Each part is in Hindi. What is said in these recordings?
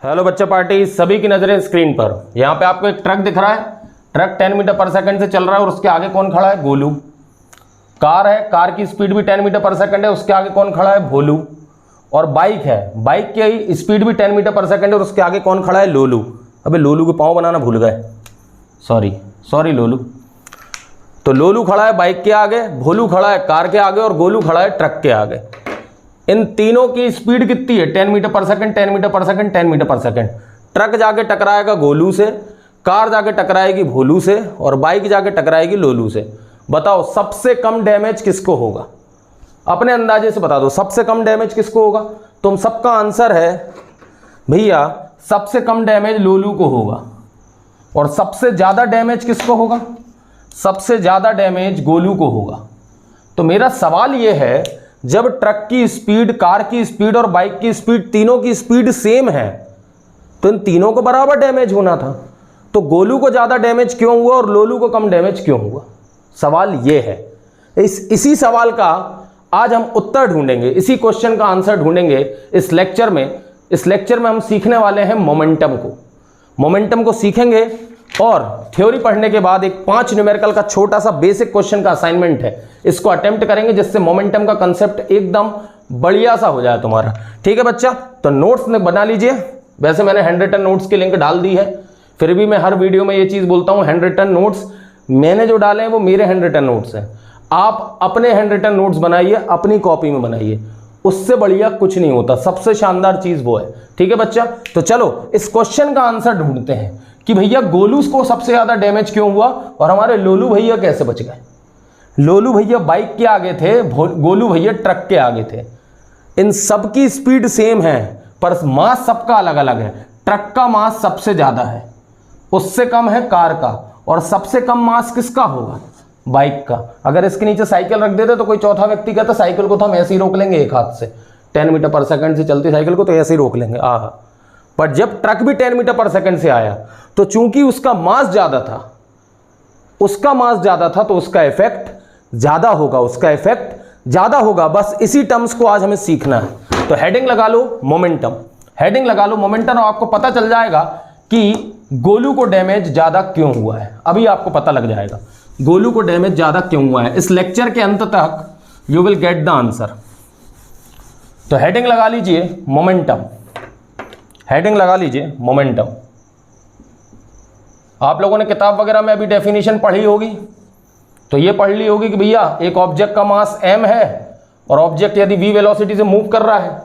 हेलो बच्चा पार्टी, सभी की नजरें स्क्रीन पर। यहाँ पे आपको एक ट्रक दिख रहा है। ट्रक 10 मीटर पर सेकंड से चल रहा है और उसके आगे कौन खड़ा है? गोलू। कार है, कार की स्पीड भी 10 मीटर पर सेकंड है, उसके आगे कौन खड़ा है? भोलू। और बाइक है, बाइक की स्पीड भी 10 मीटर पर सेकंड है और उसके आगे कौन खड़ा है? लोलू। अबे लोलू के पाँव बनाना भूल गए, सॉरी लोलू। तो लोलू खड़ा है बाइक के आगे, भोलू खड़ा है कार के आगे और गोलू खड़ा है ट्रक के आगे। इन तीनों की स्पीड कितनी है? 10 metre per second, 10 metre per second, 10 metre per second. Truck जाके टकराएगा गोलू से, कार जाके टकराएगी भोलू से और बाइक जाके टकराएगी लोलू से। बताओ सबसे कम डैमेज किसको होगा? अपने अंदाजे से बता दो, सबसे कम डैमेज किसको होगा? तुम सबका आंसर है भैया, सबसे कम डैमेज लोलू को होगा। और सबसे ज्यादा डैमेज किसको होगा? सबसे ज्यादा डैमेज गोलू को होगा। तो मेरा सवाल यह है, जब ट्रक की स्पीड, कार की स्पीड और बाइक की स्पीड, तीनों की स्पीड सेम है, तो इन तीनों को बराबर डैमेज होना था। तो गोलू को ज्यादा डैमेज क्यों हुआ और लोलू को कम डैमेज क्यों हुआ? सवाल यह है। इसी सवाल का आज हम उत्तर ढूंढेंगे, इसी क्वेश्चन का आंसर ढूंढेंगे इस लेक्चर में। इस लेक्चर में हम सीखने वाले हैं मोमेंटम को। मोमेंटम को सीखेंगे और थ्योरी पढ़ने के बाद एक 5 न्यूमेरिकल का छोटा सा बेसिक क्वेश्चन का असाइनमेंट है, इसको अटेम्प्ट करेंगे, जिससे मोमेंटम का कंसेप्ट एकदम बढ़िया सा हो जाए तुम्हारा। ठीक है बच्चा? तो नोट्स बना लीजिए। वैसे मैंने हैंड रिटन नोट्स की लिंक डाल दी है, फिर भी मैं हर वीडियो में ये चीज बोलता हूं, हैंड रिटन नोट्स मैंने जो डाले हैं वो मेरे हैंड रिटन नोट्स हैं। आप अपने हैंड रिटन नोट्स बनाइए, अपनी कॉपी में बनाइए, उससे बढ़िया कुछ नहीं होता। सबसे शानदार चीज वो है। ठीक है बच्चा? तो चलो इस क्वेश्चन का आंसर ढूंढते हैं कि भैया गोलू को सबसे ज्यादा डैमेज क्यों हुआ और हमारे लोलू भैया कैसे बच गए। लोलू भैया बाइक के आगे थे, गोलू भैया ट्रक के आगे थे। इन सबकी स्पीड सेम है पर मास सबका अलग अलग है। ट्रक का मास सबसे ज्यादा है, उससे कम है कार का, और सबसे कम मास किसका होगा? बाइक का। अगर इसके नीचे साइकिल रख देते तो कोई चौथा व्यक्ति कहता साइकिल को तो हम ऐसे ही रोक लेंगे एक हाथ से, 10 मीटर पर सेकंड से चलती साइकिल को तो ऐसे ही रोक लेंगे। आहा, पर जब ट्रक भी 10 मीटर पर सेकंड से आया तो चूंकि उसका मास ज्यादा था, तो उसका इफेक्ट ज्यादा होगा। बस इसी टर्म्स को आज हमें सीखना है। तो हेडिंग लगा लो मोमेंटम, और आपको पता चल जाएगा कि गोलू को डैमेज ज्यादा क्यों हुआ है। अभी आपको पता लग जाएगा गोलू को डैमेज ज्यादा क्यों हुआ है। इस लेक्चर के अंत तक you will get the answer. तो हेडिंग लगा लीजिए मोमेंटम, आप लोगों ने किताब वगैरह में अभी डेफिनेशन पढ़ी होगी, तो ये पढ़ ली होगी कि भैया एक ऑब्जेक्ट का मास m है और ऑब्जेक्ट यदि v वेलोसिटी से मूव कर रहा है,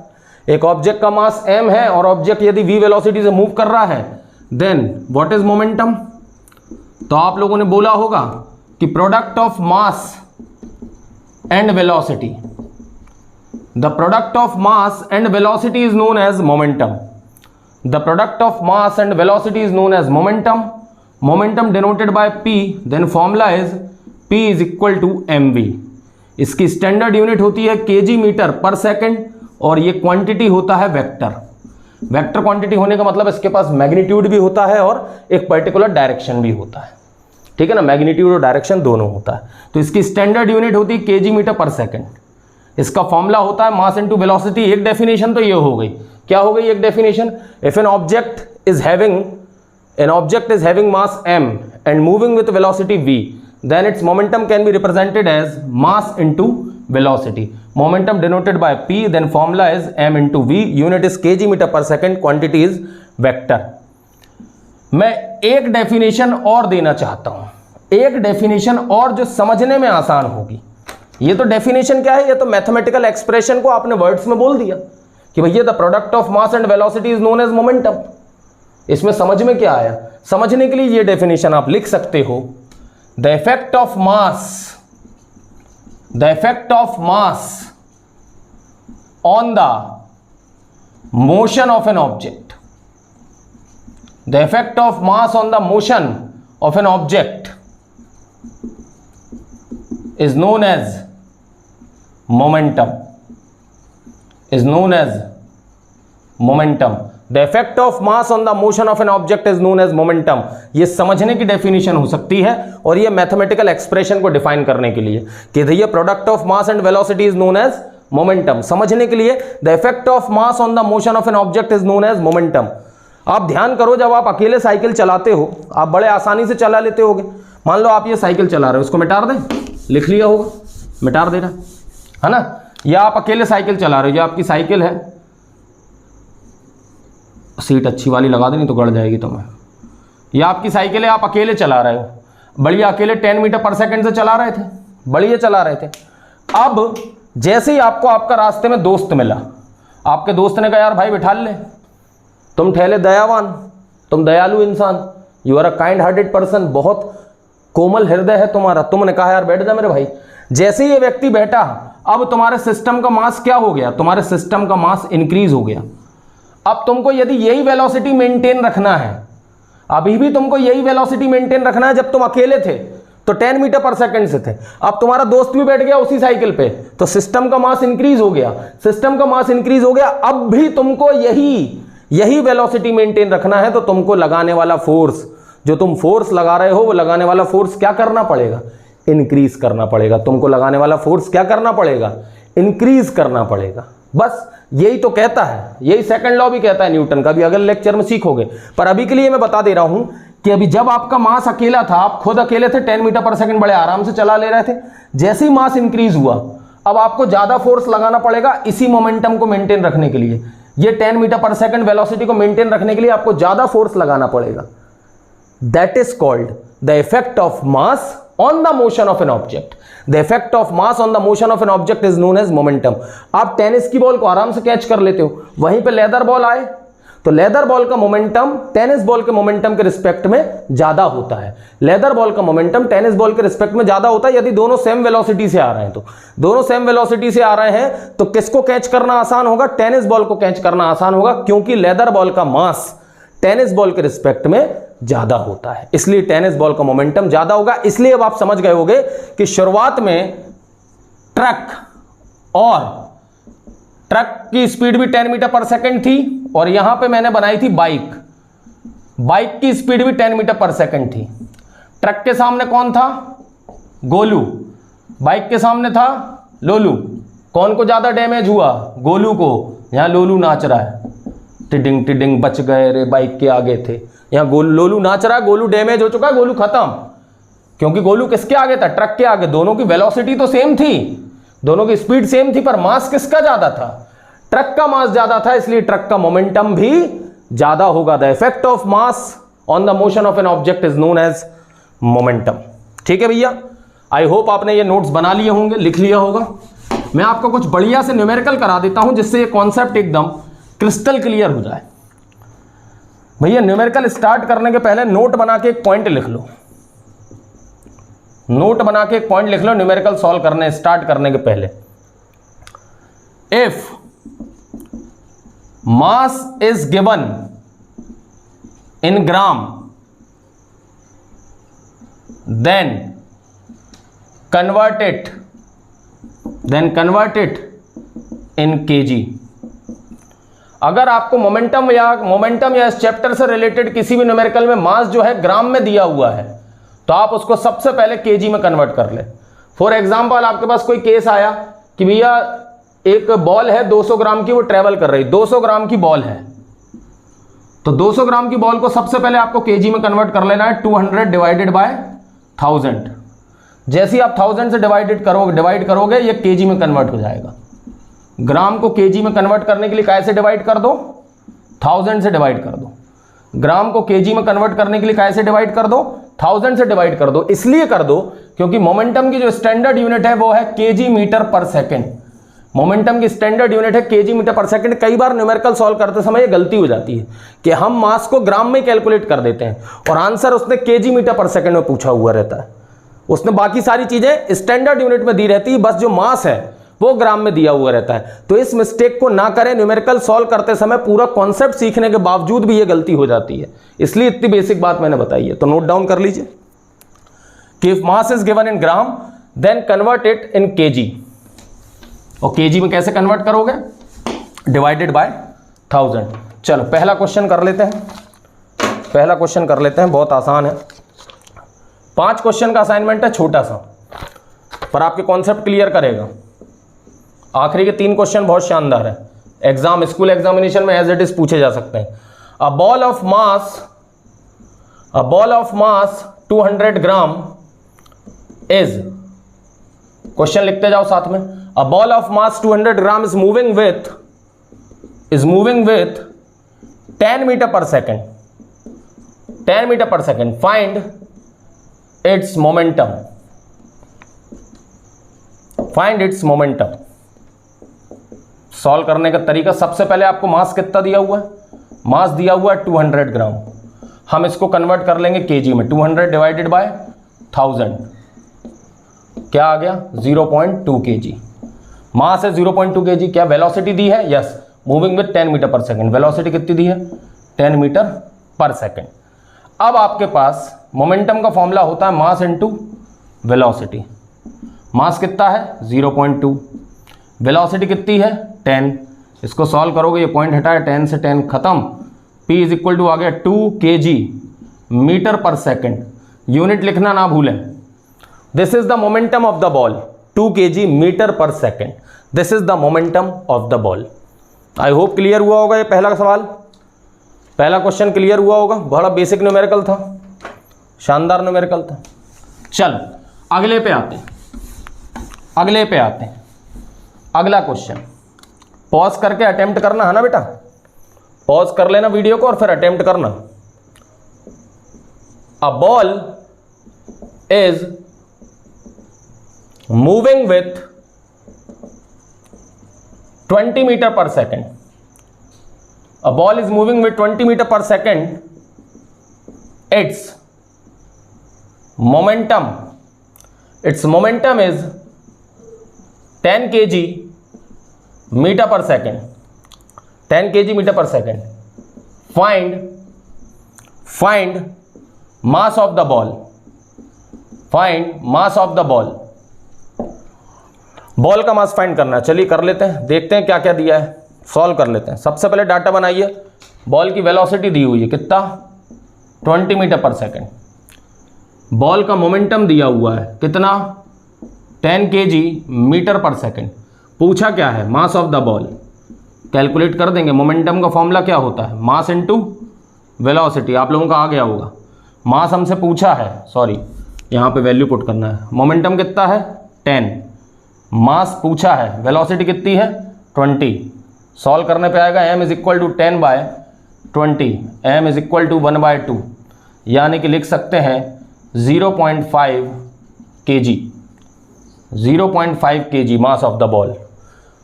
एक ऑब्जेक्ट का मास m है और ऑब्जेक्ट यदि v वेलोसिटी से मूव कर रहा है, देन व्हाट इज मोमेंटम? तो आप लोगों ने बोला होगा कि product of mass and velocity, the product of mass and velocity is known as momentum. The product of mass and velocity is known as momentum. Momentum denoted by P. Then formula is P is equal to mv. इसकी स्टैंडर्ड यूनिट होती है kg मीटर पर सेकंड और ये क्वांटिटी होता है वेक्टर क्वांटिटी होने का मतलब इसके पास मैग्नीट्यूड भी होता है और एक पर्टिकुलर डायरेक्शन भी होता है। ठीक है ना? मैग्नीट्यूड और डायरेक्शन दोनों होता है। तो इसकी स्टैंडर्ड यूनिट होती है kg मीटर पर सेकंड। इसका फॉर्मूला होता है मास इनटू वेलोसिटी। एक डेफिनेशन तो ये हो गई। क्या हो गई एक definition? If an object is having mass m and moving with velocity v, then its momentum can be represented as mass into velocity. Momentum denoted by p, then formula is m into v, unit is kg metre per second, quantity is vector. मैं एक डेफिनेशन और देना चाहता हूं, एक डेफिनेशन और जो समझने में आसान होगी। ये तो डेफिनेशन क्या है? ये तो मैथमेटिकल एक्सप्रेशन को आपने वर्ड्स में बोल दिया कि भैया the product of mass and velocity is known as momentum. इसमें समझ में क्या आया? समझने के लिए ये डेफिनेशन आप लिख सकते हो, the effect of mass on the motion of an object, the effect of mass on the motion of an object is known as momentum. The effect of mass on the motion of an object is known as momentum. ये समझने की डेफिनेशन हो सकती है और ये मैथमेटिकल एक्सप्रेशन को डिफाइन करने के लिए कि ये product of mass and velocity is known as momentum. समझने के लिए the effect of mass on the motion of an object is known as momentum. आप ध्यान करो, जब आप अकेले साइकिल चलाते हो आप बड़े आसानी से चला लेते होगे। मान लो आप ये साइकिल चला रहे हो, उसको मिटा दें, लिख लिया होगा, मिटा देना है ना। या आप अकेले साइकिल चला रहे हो, जो आपकी साइकिल है, सीट अच्छी वाली लगा देनी तो गड़ जाएगी तुम्हें। या आपकी साइकिल है, आप अकेले चला रहे हो, बढ़िया अकेले 10 मीटर पर सेकंड से चला रहे थे, बढ़िया चला रहे थे। अब जैसे ही आपको आपका रास्ते में दोस्त मिला, आपके दोस्त ने कहा यार भाई बिठा ले, तुम ठहले दयावान, तुम दयालु इंसान, you are a kind hearted person, बहुत कोमल हृदय है तुम्हारा, तुमने कहा यार बैठ जा मेरे भाई। जैसे ही ये व्यक्ति बैठा, अब तुम्हारे सिस्टम का मास क्या हो गया, तुम्हारे सिस्टम का मास इंक्रीज हो गया। अब तुमको यदि यही वेलोसिटी मेंटेन रखना है, अभी भी तुमको यही वेलोसिटी मेंटेन रखना है, जब तुम अकेले थे तो 10 मीटर पर सेकंड से थे, अब तुम्हारा दोस्त भी बैठ गया उसी साइकिल पे, तो सिस्टम का मास इंक्रीज हो गया, सिस्टम का मास इंक्रीज हो गया। अब भी तुमको यही वेलोसिटी मेंटेन रखना है, तो तुमको लगाने वाला फोर्स, जो तुम फोर्स लगा रहे हो, वो लगाने वाला फोर्स क्या करना पड़ेगा, इंक्रीज करना पड़ेगा। तुमको लगाने वाला फोर्स क्या करना पड़ेगा, इंक्रीज करना पड़ेगा। बस यही तो कहता है, यही सेकंड लॉ भी कहता है न्यूटन का, भी अगले लेक्चर में सीखोगे। पर अभी के लिए मैं बता दे रहा हूं कि अभी जब आपका मास अकेला था, आप खुद अकेले थे, 10 मीटर पर सेकंड बड़े आराम से चला ले रहे थे, जैसे ही मास इंक्रीज हुआ, अब आपको ज्यादा फोर्स लगाना पड़ेगा इसी मोमेंटम को मेंटेन रखने के लिए। ये 10 मीटर पर सेकंड वेलोसिटी को मेंटेन रखने के लिए आपको ज्यादा फोर्स लगाना पड़ेगा। That is called the effect of mass on the motion of an object. The effect of mass on the motion of an object is known as momentum. आप टेनिस की बॉल को आराम से कैच कर लेते हो, वहीं पे लेदर बॉल आए तो लेदर बॉल का मोमेंटम टेनिस बॉल के मोमेंटम के रिस्पेक्ट में ज्यादा होता है। लेदर बॉल का मोमेंटम टेनिस बॉल के रिस्पेक्ट में ज्यादा होता है यदि दोनों सेम वेलोसिटी से आ रहे हैं। तो दोनों सेम वेलोसिटी से आ रहे हैं तो किसको कैच करना आसान होगा, टेनिस बॉल को कैच करना आसान होगा, क्योंकि लेदर बॉल का मास टेनिस बॉल के रिस्पेक्ट में ज्यादा होता है, इसलिए टेनिस बॉल का मोमेंटम ज्यादा होगा। इसलिए अब आप समझ गए होंगे कि शुरुआत में ट्रक की स्पीड भी 10 मीटर पर सेकंड थी, और यहां पे मैंने बनाई थी बाइक की स्पीड भी 10 मीटर पर सेकंड थी। ट्रक के सामने कौन था, गोलू, बाइक के सामने था लोलू। कौन को ज्यादा डैमेज हुआ, गोलू को। यहां लोलू नाच रहा है, टिडिंग टिडिंग बच गए रे, बाइक के आगे थे। यहां लोलू नाच रहा है, गोलू डैमेज हो चुका है, गोलू खत्म। क्योंकि गोलू किसके आगे था, ट्रक के आगे। दोनों की वेलोसिटी तो सेम थी, दोनों की स्पीड सेम थी, पर मास किसका ज्यादा था, ट्रक का मास ज्यादा था, इसलिए ट्रक का मोमेंटम भी ज्यादा होगा। The effect of mass on the motion of an object is known as momentum. ठीक है भैया, आई होप आपने ये नोट्स बना लिए होंगे, लिख लिया होगा। मैं आपको कुछ बढ़िया से न्यूमेरिकल करा देता हूं जिससे ये कॉन्सेप्ट एकदम क्रिस्टल क्लियर हो जाए। भैया न्यूमेरिकल स्टार्ट करने के पहले नोट बना के एक पॉइंट लिख लो, नोट बना के एक पॉइंट लिख लो न्यूमेरिकल सॉल्व करने स्टार्ट करने के पहले। If mass is given in gram then convert it in KG. अगर आपको मोमेंटम या इस चैप्टर से रिलेटेड किसी भी न्यूमेरिकल में मास जो है ग्राम में दिया हुआ है, तो आप उसको सबसे पहले केजी में कन्वर्ट कर ले। फॉर एग्जांपल आपके पास कोई केस आया कि भैया एक बॉल है 200 ग्राम की, वो ट्रेवल कर रही, 200 ग्राम की बॉल है, तो 200 ग्राम की बॉल को सबसे पहले आपको केजी में कन्वर्ट कर लेना है। 200 डिवाइडेड बाय 1000, जैसे ही आप 1000 से डिवाइड करोगे ये केजी में कन्वर्ट हो जाएगा। ग्राम को केजी में कन्वर्ट करने के लिए कैसे डिवाइड कर दो, 1000 से डिवाइड कर दो। ग्राम को केजी में कन्वर्ट करने के लिए कैसे डिवाइड कर दो, 1000 से डिवाइड कर दो। इसलिए कर दो क्योंकि मोमेंटम की जो स्टैंडर्ड यूनिट है वो है KG metre per second. Momentum की स्टैंडर्ड यूनिट है केजी मीटर पर सेकंड। कई बार न्यूमेरिकल सॉल्व करते समय ये गलती हो जाती है कि हम मास को ग्राम में कैलकुलेट कर देते हैं और आंसर उसने केजी मीटर पर सेकंड में पूछा हुआ रहता है। उसने बाकी सारी चीजें स्टैंडर्ड यूनिट में दी रहती है, बस जो मास है वो ग्राम में दिया हुआ रहता है। तो इस मिस्टेक को ना करें, न्यूमेरिकल सॉल्व करते समय पूरा कॉन्सेप्ट सीखने के बावजूद भी ये गलती हो जाती है, इसलिए इतनी बेसिक बात मैंने बताई है। तो नोट डाउन कर लीजिए कि if mass is given in gram then convert it in KG. और केजी में कैसे कन्वर्ट करोगे, डिवाइडेड बाय 1000। चलो पहला क्वेश्चन कर लेते हैं, बहुत आसान है। 5 क्वेश्चन का असाइनमेंट है, छोटा सा, पर आपके कॉन्सेप्ट क्लियर करेगा। आखिरी के 3 क्वेश्चन बहुत शानदार है, स्कूल एग्जामिनेशन में एज इट इज पूछे जा सकते हैं। A ball of mass 200 gram is, question लिखते जाओ साथ में, a ball of mass 200 gram is moving with 10 metre per second, 10 metre per second, find its momentum, find its momentum. Solve करने का तरीका, सबसे पहले आपको मास कितना दिया हुआ है, मास दिया हुआ है 200 ग्राम, हम इसको कन्वर्ट कर लेंगे केजी में, 200 डिवाइडेड बाय 1000 क्या आ गया 0.2 kg, मास है 0.2 kg। क्या वेलोसिटी दी है, yes, moving with 10 metre per second, velocity कितनी दी है 10 मीटर पर सेकेंड। अब आपके पास मोमेंटम का फॉर्मूला होता है मास इनटू वेलोसिटी, मास कितना है 0.2, वेलोसिटी कितनी है 10, इसको सॉल्व करोगे, ये पॉइंट हटाए 10 से 10 खत्म, P इज इक्वल टू आ गया 2 kg metre per second, unit लिखना ना भूलें। This is the momentum of the ball, 2 kg metre per second, this is the momentum of the ball. I hope clear हुआ होगा, ये पहला सवाल, पहला क्वेश्चन क्लियर हुआ होगा, बड़ा बेसिक न्यूमेरिकल था, शानदार न्यूमेरिकल था। चलो अगले पे आते हैं, अगला क्वेश्चन, पॉज करके अटेम्प्ट करना है ना बेटा, पॉज कर लेना वीडियो को और फिर अटेम्प्ट करना। A ball is moving with 20 metre per second, a ball is moving with 20 metre per second, its momentum is 10 kg metre per second, 10 kg metre per second, find mass of the ball, find mass of the ball, ball का मास फाइंड करना है। चलिए कर लेते हैं, देखते हैं क्या क्या दिया है, सॉल्व कर लेते हैं। सबसे पहले डाटा बनाइए, बॉल की वेलोसिटी दी हुई है कितना 20 मीटर पर सेकेंड, बॉल का मोमेंटम दिया हुआ है कितना 10 kg मीटर पर सेकेंड, पूछा क्या है मास ऑफ द बॉल, कैलकुलेट कर देंगे। मोमेंटम का फॉर्मूला क्या होता है, मास इनटू वेलोसिटी, आप लोगों का आ गया होगा। मास हमसे पूछा है, सॉरी यहाँ पे वैल्यू पुट करना है, मोमेंटम कितना है 10, मास पूछा है, वेलोसिटी कितनी है 20, सॉल्व करने पे आएगा m is equal to 10/20, m is equal to 1/2, यानी कि लिख सकते हैं 0.5 kg, 0.5 kg mass of the ball.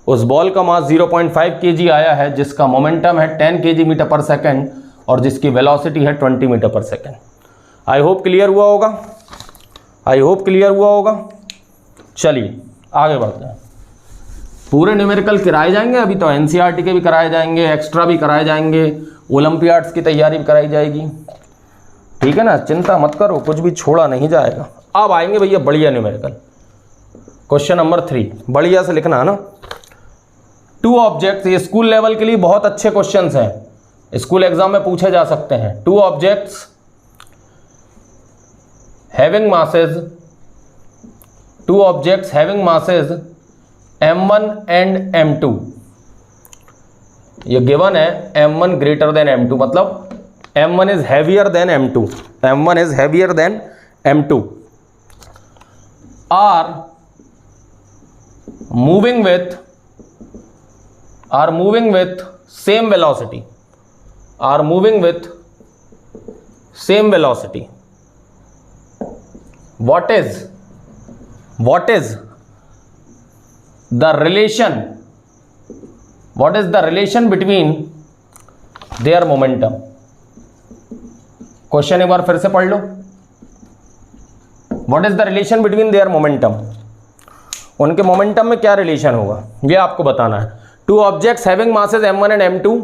उस बॉल का मास 0.5 kg आया है, जिसका मोमेंटम है 10 kg मीटर पर सेकेंड और जिसकी वेलोसिटी है 20 मीटर पर सेकेंड। आई होप क्लियर हुआ होगा, आई होप क्लियर हुआ होगा। चलिए आगे बढ़ते हैं, पूरे न्यूमेरिकल कराए जाएंगे, अभी तो एनसीईआरटी के भी कराए जाएंगे, एक्स्ट्रा भी कराए जाएंगे, ओलंपियाड्स की तैयारी भी कराई जाएगी, ठीक है ना, चिंता मत करो, कुछ भी छोड़ा नहीं जाएगा। अब आएंगे भैया बढ़िया न्यूमेरिकल, क्वेश्चन नंबर 3, बढ़िया से लिखना है ना। 2 ऑब्जेक्ट्स, ये स्कूल लेवल के लिए बहुत अच्छे क्वेश्चंस हैं, स्कूल एग्जाम में पूछे जा सकते हैं। 2 objects having masses m1 and m2, ये गिवन है m1 ग्रेटर देन m2, मतलब m1 is heavier than m2, m1 is heavier than m2, are moving with same velocity, what is the relation between their momentum। Question एक बार फिर से पढ़ लो, what is the relation between their momentum, उनके मोमेंटम में क्या रिलेशन होगा ये आपको बताना है। 2 objects having masses m1 and m2,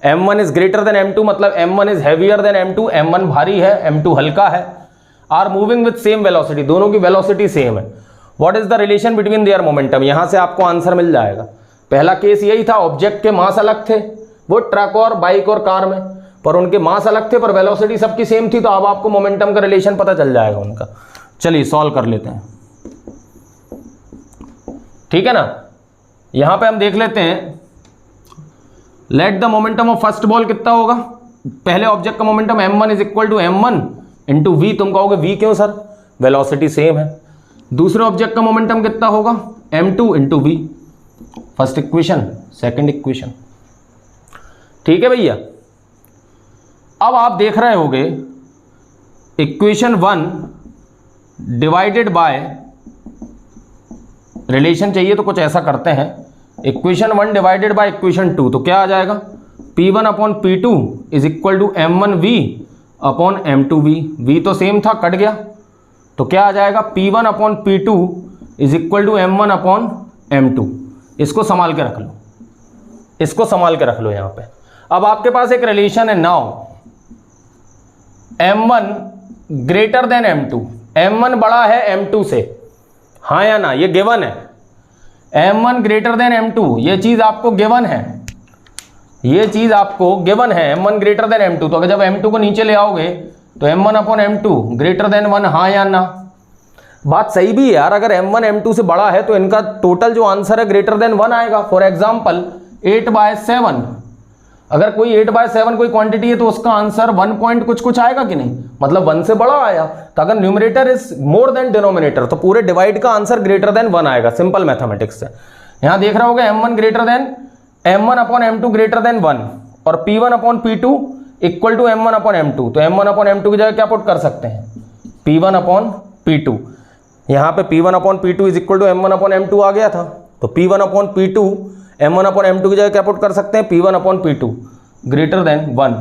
m1 is greater than m2, मतलब m1 is heavier than m2, m1 भारी है m2 हल्का है, are moving with same velocity, दोनों की वेलोसिटी सेम है। What is the relation between their momentum, यहां से आपको आंसर मिल जाएगा। पहला केस यही था, ऑब्जेक्ट के मास अलग थे, वो ट्रक और बाइक और कार में, पर उनके मास अलग थे पर वेलोसिटी सबकी सेम थी, तो अब आपको मोमेंटम का रिलेशन पता चल जाएगा उनका। चलिए सॉल्व कर लेते हैं, ठीक है ना। यहां पे हम देख लेते हैं let the momentum of first ball कितना होगा, पहले ऑब्जेक्ट का momentum m1 is equal to m1 into V. तुम कहोगे वी क्यों सर, वेलोसिटी सेम है। दूसरे ऑब्जेक्ट का मोमेंटम कितना होगा, m2 into V. First equation, second equation, ठीक है भैया। अब आप देख रहे होगे इक्वेशन 1 डिवाइडेड बाय, रिलेशन चाहिए तो कुछ ऐसा करते हैं, इक्वेशन 1 डिवाइडेड बाय इक्वेशन 2, तो क्या आ जाएगा, P1 upon P2 is equal to M1V upon M2V। V तो सेम था, कट गया, तो क्या आ जाएगा, P1 upon P2 is equal to M1 upon M2। इसको संभाल के रख लो, इसको संभाल के रख लो यहां पे। अब आपके पास एक रिलेशन है, now M1 greater than M2, M1 बड़ा है M2 से, हाँ या ना, ये गिवन है। M1 ग्रेटर देन M2, ये चीज आपको गिवन है, ये चीज आपको गिवन है, M1 ग्रेटर देन M2। तो अगर जब M2 को नीचे ले आओगे तो M1 upon M2 greater than 1, हाँ या ना। बात सही भी है यार, अगर M1 M2 से बड़ा है तो इनका टोटल जो आंसर है ग्रेटर देन 1 आएगा। फॉर एग्जाम्पल 8/7, अगर कोई 8/7 कोई क्वांटिटी है तो उसका आंसर 1 पॉइंट कुछ कुछ आएगा कि नहीं, मतलब 1 से बड़ा आया। तो अगर numerator is more than denominator तो पूरे डिवाइड का आंसर ग्रेटर देन 1 आएगा, सिंपल मैथमेटिक्स से। यहां देख रहा होगा M1 greater than M1 upon M2 greater than 1 और P1 upon P2 equal to M1 upon M2। तो M1 अपॉन M2 की जगह क्या पुट कर सकते हैं, P1 अपॉन P2। यहाँ पे P1 upon P2 is equal to M1 upon M2 आ गया था, तो P1 upon P2 M1 upon M2 की जगह क्या पुट कर सकते हैं, P1 upon P2 greater than 1,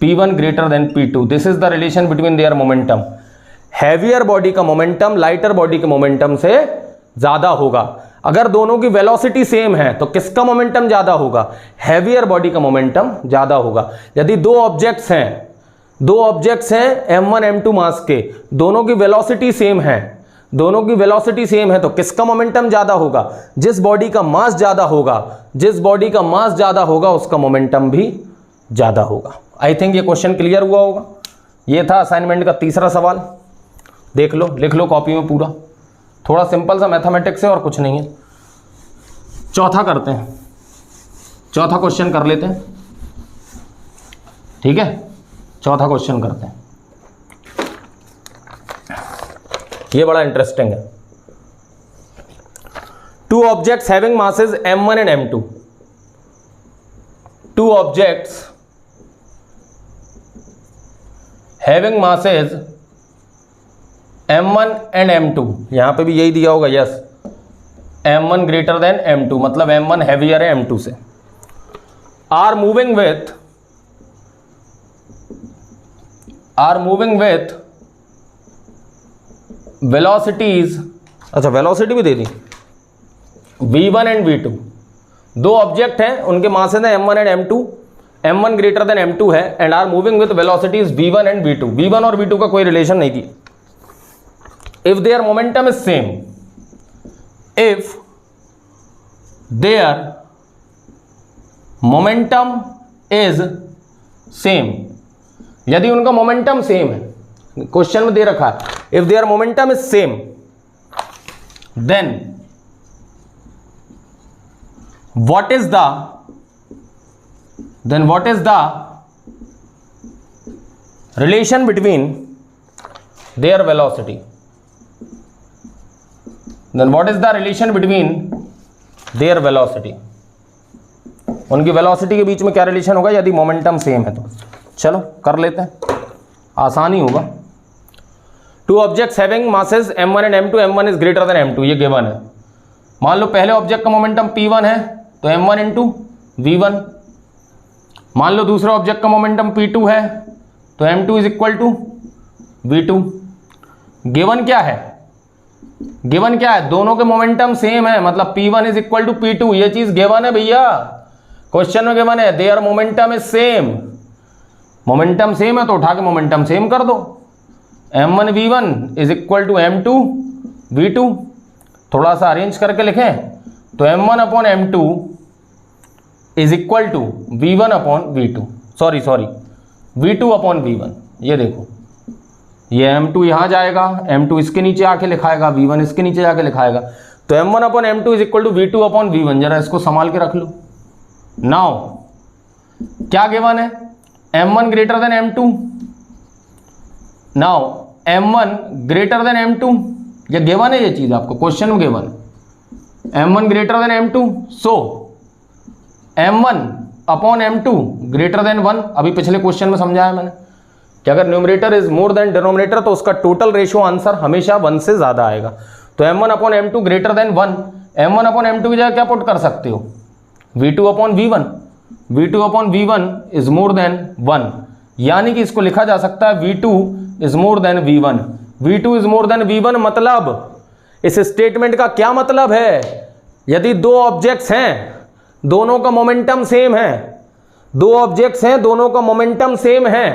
P1 greater than P2। This is the relation between their momentum. Heavier body का मोमेंटम लाइटर बॉडी के मोमेंटम से ज्यादा होगा। अगर दोनों की वेलोसिटी सेम है तो किसका मोमेंटम ज्यादा होगा, हैवियर बॉडी का मोमेंटम ज्यादा होगा। यदि दो ऑब्जेक्ट्स हैं M1 M2 मास के, दोनों की वेलोसिटी सेम है, दोनों की वेलोसिटी सेम है तो किसका मोमेंटम ज्यादा होगा, जिस बॉडी का मास ज्यादा होगा, जिस बॉडी का मास ज्यादा होगा उसका मोमेंटम भी ज्यादा होगा। आई थिंक ये क्वेश्चन क्लियर हुआ होगा। ये था असाइनमेंट का तीसरा सवाल, देख लो, लिख लो कॉपी में पूरा, थोड़ा सिंपल सा मैथमेटिक्स है और कुछ नहीं है। चौथा करते हैं, चौथा क्वेश्चन कर लेते हैं, ठीक है, चौथा क्वेश्चन करते हैं। ये बड़ा इंटरेस्टिंग है। Two objects having masses M1 and M2, two objects having masses M1 and M2, यहां पे भी यही दिया होगा, yes, M1 greater than M2, मतलब M1 हैवियर है M2 से, आर मूविंग विथ वेलोसिटीज, अच्छा वेलोसिटी भी दे दी, V1 एंड V2। दो ऑब्जेक्ट हैं, उनके मासेस हैं M1 and M2, M1 greater than M2 है and are moving with velocities V1 and V2। V1 और V2 का कोई रिलेशन नहीं दिया। If their momentum is same, if their momentum is same, यदि उनका मोमेंटम सेम है, क्वेश्चन में दे रखा है if their momentum is same, then what is the relation between their velocity? Then what is the relation between their velocity? उनकी वेलोसिटी के बीच में क्या रिलेशन होगा यदि मोमेंटम सेम है तो। चलो कर लेते हैं, आसानी होगा। Two objects having masses M1 and M2, M1 is greater than M2, ये गिवन है। मान लो पहले ऑब्जेक्ट का मोमेंटम P1 है तो M1 इंटू V1। मान लो दूसरा ऑब्जेक्ट का मोमेंटम P2 है तो M2 is equal to V2। Given क्या है, गिवन क्या है, दोनों के मोमेंटम सेम है, मतलब P1 is equal to P2, ये चीज गिवन है भैया, क्वेश्चन में गिवन है। Their momentum is same, momentum same है तो उठा के मोमेंटम सेम कर दो। M1 V1 is equal to M2 V2, थोड़ा सा अरेंज करके लिखें तो M1 upon M2 is equal to V1 upon V2, sorry V2 upon V1। ये देखो, ये M2 यहाँ जाएगा, M2 इसके नीचे आके लिखाएगा, V1 इसके नीचे जाके लिखाएगा, तो M1 upon M2 is equal to V2 upon V1। जरा इसको संभाल के रख लो। नाउ क्या गिवन है, m1 greater than m2। Now m1 greater than m2, ये गिवन है, ये चीज आपको क्वेश्चन में given, m1 greater than m2, सो m1 upon m2 greater than 1। अभी पिछले क्वेश्चन में समझाया मैंने कि अगर numerator is more than denominator तो उसका टोटल रेशियो आंसर हमेशा 1 से ज्यादा आएगा। तो m1 upon m2 greater than 1, m1 upon m2 की जगह क्या पुट कर सकते हो, v2 upon v1, v2 upon v1 is more than 1, यानी कि इसको लिखा जा सकता है v2 is more than v1। v2 is more than v1 मतलब इस स्टेटमेंट का क्या मतलब है, यदि दो ऑब्जेक्ट्स हैं दोनों का मोमेंटम सेम है, दो ऑब्जेक्ट्स हैं दोनों का मोमेंटम सेम है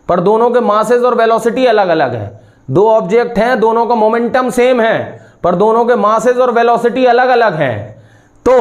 पर दोनों के मासेस और वेलोसिटी अलग अलग है, दो ऑब्जेक्ट हैं दोनों का मोमेंटम सेम है पर दोनों के मासेस और वेलोसिटी अलग अलग हैं, तो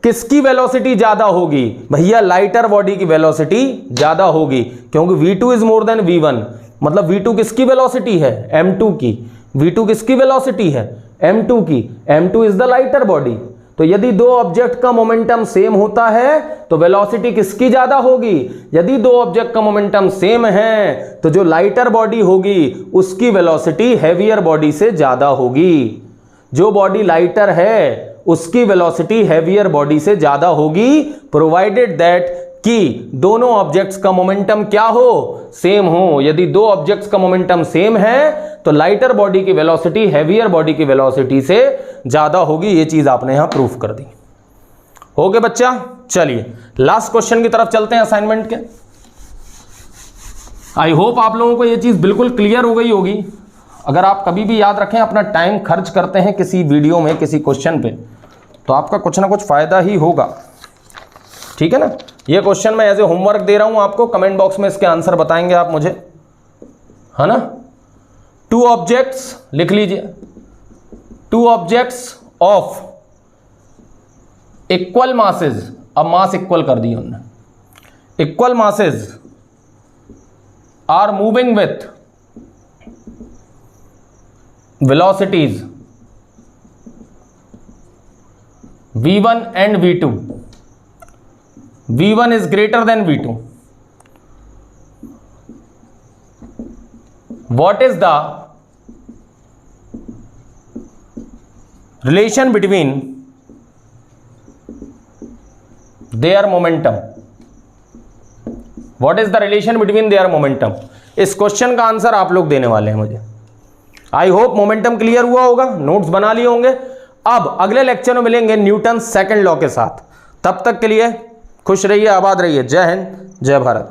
किसकी वेलोसिटी ज्यादा होगी, भैया लाइटर बॉडी की वेलोसिटी ज्यादा होगी, क्योंकि v2 is more than v1, मतलब v2 किसकी वेलोसिटी है, m2 की, v2 किसकी वेलोसिटी है, m2 की, m2 is the lighter body. तो यदि दो ऑब्जेक्ट का मोमेंटम सेम होता है तो वेलोसिटी किसकी ज्यादा होगी, यदि दो ऑब्जेक्ट का मोमेंटम सेम है तो जो लाइटर बॉडी होगी उसकी वेलोसिटी हैवियर बॉडी से ज्यादा होगी, जो बॉडी लाइटर है उसकी वेलोसिटी हैवियर बॉडी से ज्यादा होगी, प्रोवाइडेड दैट कि दोनों ऑब्जेक्ट्स का मोमेंटम क्या हो, सेम हो। यदि दो ऑब्जेक्ट्स का मोमेंटम सेम है तो लाइटर बॉडी की वेलोसिटी हैवियर बॉडी की वेलोसिटी से ज्यादा होगी। ये चीज आपने यहां प्रूफ कर दी। हो गए बच्चा, चलिए लास्ट क्वेश्चन की तरफ चलते हैं असाइनमेंट के। आई होप आप लोगों को ये चीज बिल्कुल क्लियर हो गई होगी। अगर आप कभी भी याद रखें अपना टाइम खर्च करते हैं किसी वीडियो में किसी क्वेश्चन पे तो आपका कुछ ना कुछ फायदा ही होगा, ठीक है ना। ये क्वेश्चन मैं एज ए होमवर्क दे रहा हूं आपको, कमेंट बॉक्स में इसके आंसर बताएंगे आप मुझे, है ना। टू ऑब्जेक्ट्स लिख लीजिए, two objects of equal masses, अब मास इक्वल कर दिए उन्होंने, equal masses are moving with velocities v1 and v2, v1 is greater than v2, what is the relation between their momentum, what is the relation between their momentum। इस क्वेश्चन का आंसर आप लोग देने वाले हैं मुझे। आई होप मोमेंटम क्लियर हुआ होगा, नोट्स बना लिए होंगे। अब अगले लेक्चर में मिलेंगे न्यूटन सेकंड लॉ के साथ, तब तक के लिए खुश रहिए, आबाद रहिए। जय हिंद, जय भारत।